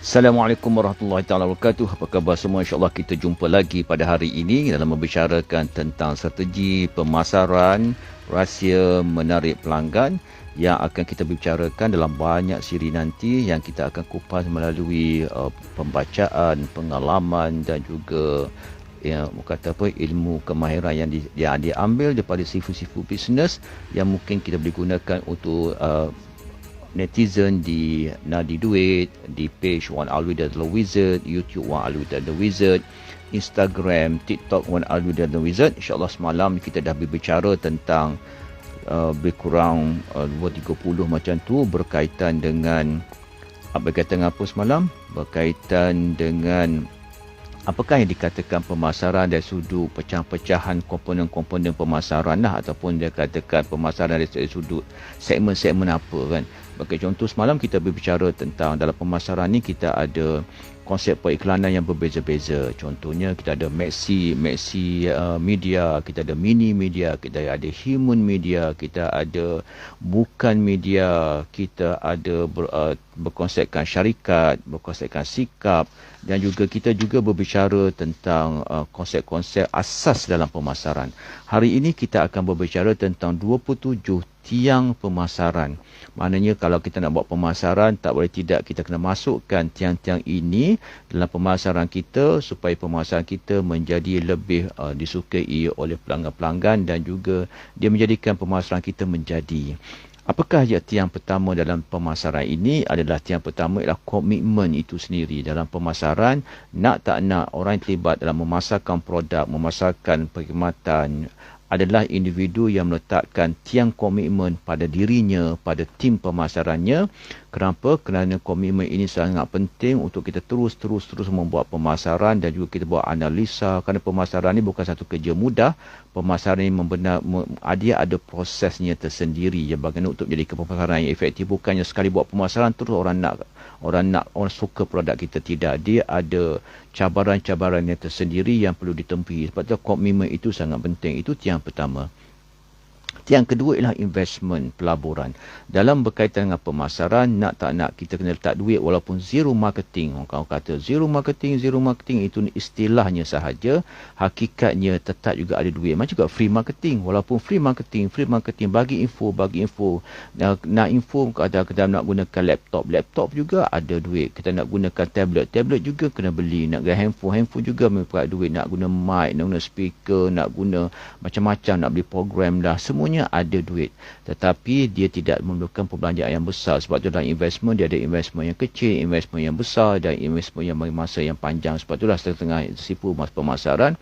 Assalamualaikum warahmatullahi taala wabarakatuh. Apa khabar semua? InsyaAllah kita jumpa lagi pada hari ini dalam membicarakan tentang strategi pemasaran rahsia menarik pelanggan yang akan kita bicarakan dalam banyak siri nanti yang kita akan kupas melalui pembacaan, pengalaman dan juga ilmu kemahiran yang diambil daripada sifu-sifu bisnes yang mungkin kita boleh gunakan untuk netizen di Nadi Duit, di page Wan Alwida The Wizard, YouTube Wan Alwida The Wizard, Instagram, TikTok Wan Alwida The Wizard. InsyaAllah semalam kita dah berbicara tentang lebih kurang 2-30 macam tu berkaitan dengan apa semalam? Berkaitan dengan apakah yang dikatakan pemasaran dari sudut pecahan-pecahan komponen-komponen pemasaran lah, ataupun dia katakan pemasaran dari sudut segmen-segmen apa kan. Bagi contoh semalam kita berbicara tentang dalam pemasaran ni kita ada konsep periklanan yang berbeza-beza. Contohnya kita ada maxi media, kita ada mini media, kita ada human media, kita ada bukan media, kita ada berkonsepkan syarikat, berkonsepkan sikap, dan juga kita juga berbicara tentang konsep-konsep asas dalam pemasaran. Hari ini kita akan berbicara tentang 27 tiang pemasaran. Maknanya kalau kita nak buat pemasaran, tak boleh tidak kita kena masukkan tiang-tiang ini dalam pemasaran kita supaya pemasaran kita menjadi lebih disukai oleh pelanggan-pelanggan dan juga dia menjadikan pemasaran kita menjadi. Apakah tiang pertama dalam pemasaran ini? Adalah tiang pertama ialah komitmen itu sendiri. Dalam pemasaran, nak tak nak orang yang terlibat dalam memasarkan produk, memasarkan perkhidmatan adalah individu yang meletakkan tiang komitmen pada dirinya, pada tim pemasarannya. Kenapa? Kerana komitmen ini sangat penting untuk kita terus membuat pemasaran dan juga kita buat analisa. Kerana pemasaran ini bukan satu kerja mudah. Pemasaran ini dia ada prosesnya tersendiri. Yang bagaimana untuk menjadi pemasaran yang efektif. Bukannya sekali buat pemasaran terus orang suka produk kita. Tidak. Dia ada cabaran-cabaran yang tersendiri yang perlu ditempuhi. Sebab itu komitmen itu sangat penting. Itu tiang pertama. Yang kedua ialah investment, pelaburan. Dalam berkaitan dengan pemasaran, nak tak nak kita kena letak duit walaupun zero marketing. Orang kata zero marketing itu istilahnya sahaja. Hakikatnya tetap juga ada duit. Macam juga free marketing. Walaupun free marketing bagi info. Nak info kadang-kadang nak gunakan laptop juga ada duit. Kita nak gunakan tablet juga kena beli. Nak guna handphone juga mempunyai duit. Nak guna mic, nak guna speaker, nak guna macam-macam, nak beli program dah. Semuanya ada duit, tetapi dia tidak memerlukan perbelanjaan yang besar. Sebab tu dalam investment dia ada investment yang kecil, investment yang besar dan investment yang masa yang panjang. Sebab itulah setengah sifu pemasaran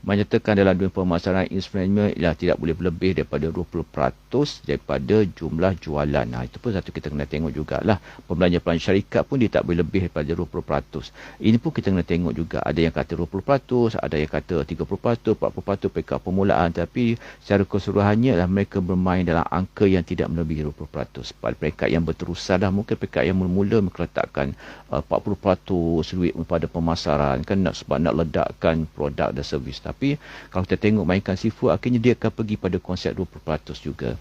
menyatakan dalam dunia pemasaran investment ialah tidak boleh lebih daripada 20% daripada jumlah jualan. Itu pun satu kita kena tengok jugalah. Pembelanja syarikat pun dia tak boleh lebih daripada 20%. Ini pun kita kena tengok juga. Ada yang kata 20%, ada yang kata 30%, 40% peringkat permulaan, tapi secara keseluruhannya mereka bermain dalam angka yang tidak melebihi 20%. Pada peringkat yang berterusan mungkin peringkat yang mula-mula mereka letakkan 40% duit pada pemasaran kan, sebab nak ledakkan produk dan servis. Tapi kalau kita tengok mainkan sifu, akhirnya dia akan pergi pada konsep 20% juga.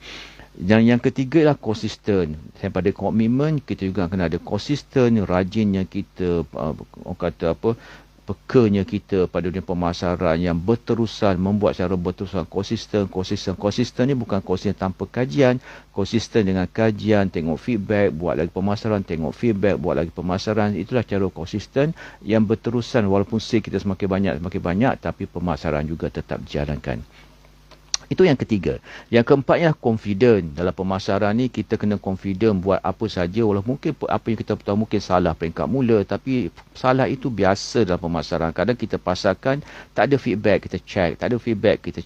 Dan yang ketiga ialah konsisten. Pada komitmen kita juga kena ada konsisten, rajinnya kita, pekanya kita pada dunia pemasaran yang berterusan, membuat secara berterusan, konsisten ni bukan konsisten tanpa kajian, konsisten dengan kajian, tengok feedback, buat lagi pemasaran, tengok feedback, buat lagi pemasaran. Itulah cara konsisten yang berterusan. Walaupun sale kita semakin banyak, tapi pemasaran juga tetap dijalankan. Itu yang ketiga. Yang keempatnya confident. Dalam pemasaran ni kita kena confident buat apa saja, walaupun mungkin apa yang kita tahu mungkin salah peringkat mula, tapi salah itu biasa dalam pemasaran. Kadang kita pasarkan tak ada feedback, kita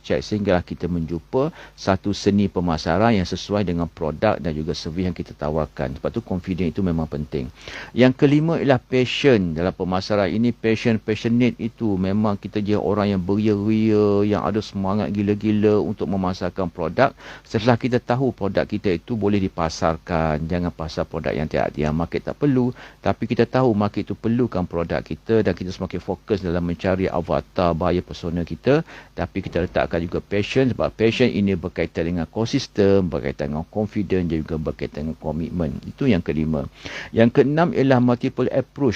check, sehinggalah kita menjumpa satu seni pemasaran yang sesuai dengan produk dan juga servis yang kita tawarkan. Sebab tu confident itu memang penting. Yang kelima ialah passion. Dalam pemasaran ini passionate itu memang kita je orang yang beria-ria, yang ada semangat gila-gila untuk memasarkan produk. Setelah kita tahu produk kita itu boleh dipasarkan, jangan pasar produk yang market tak perlu, tapi kita tahu market itu perlukan produk kita dan kita semakin fokus dalam mencari avatar buyer persona kita. Tapi kita letakkan juga passion, sebab passion ini berkaitan dengan konsisten, berkaitan dengan confident dan juga berkaitan dengan komitmen. Itu yang kelima. Yang keenam ialah multiple approach.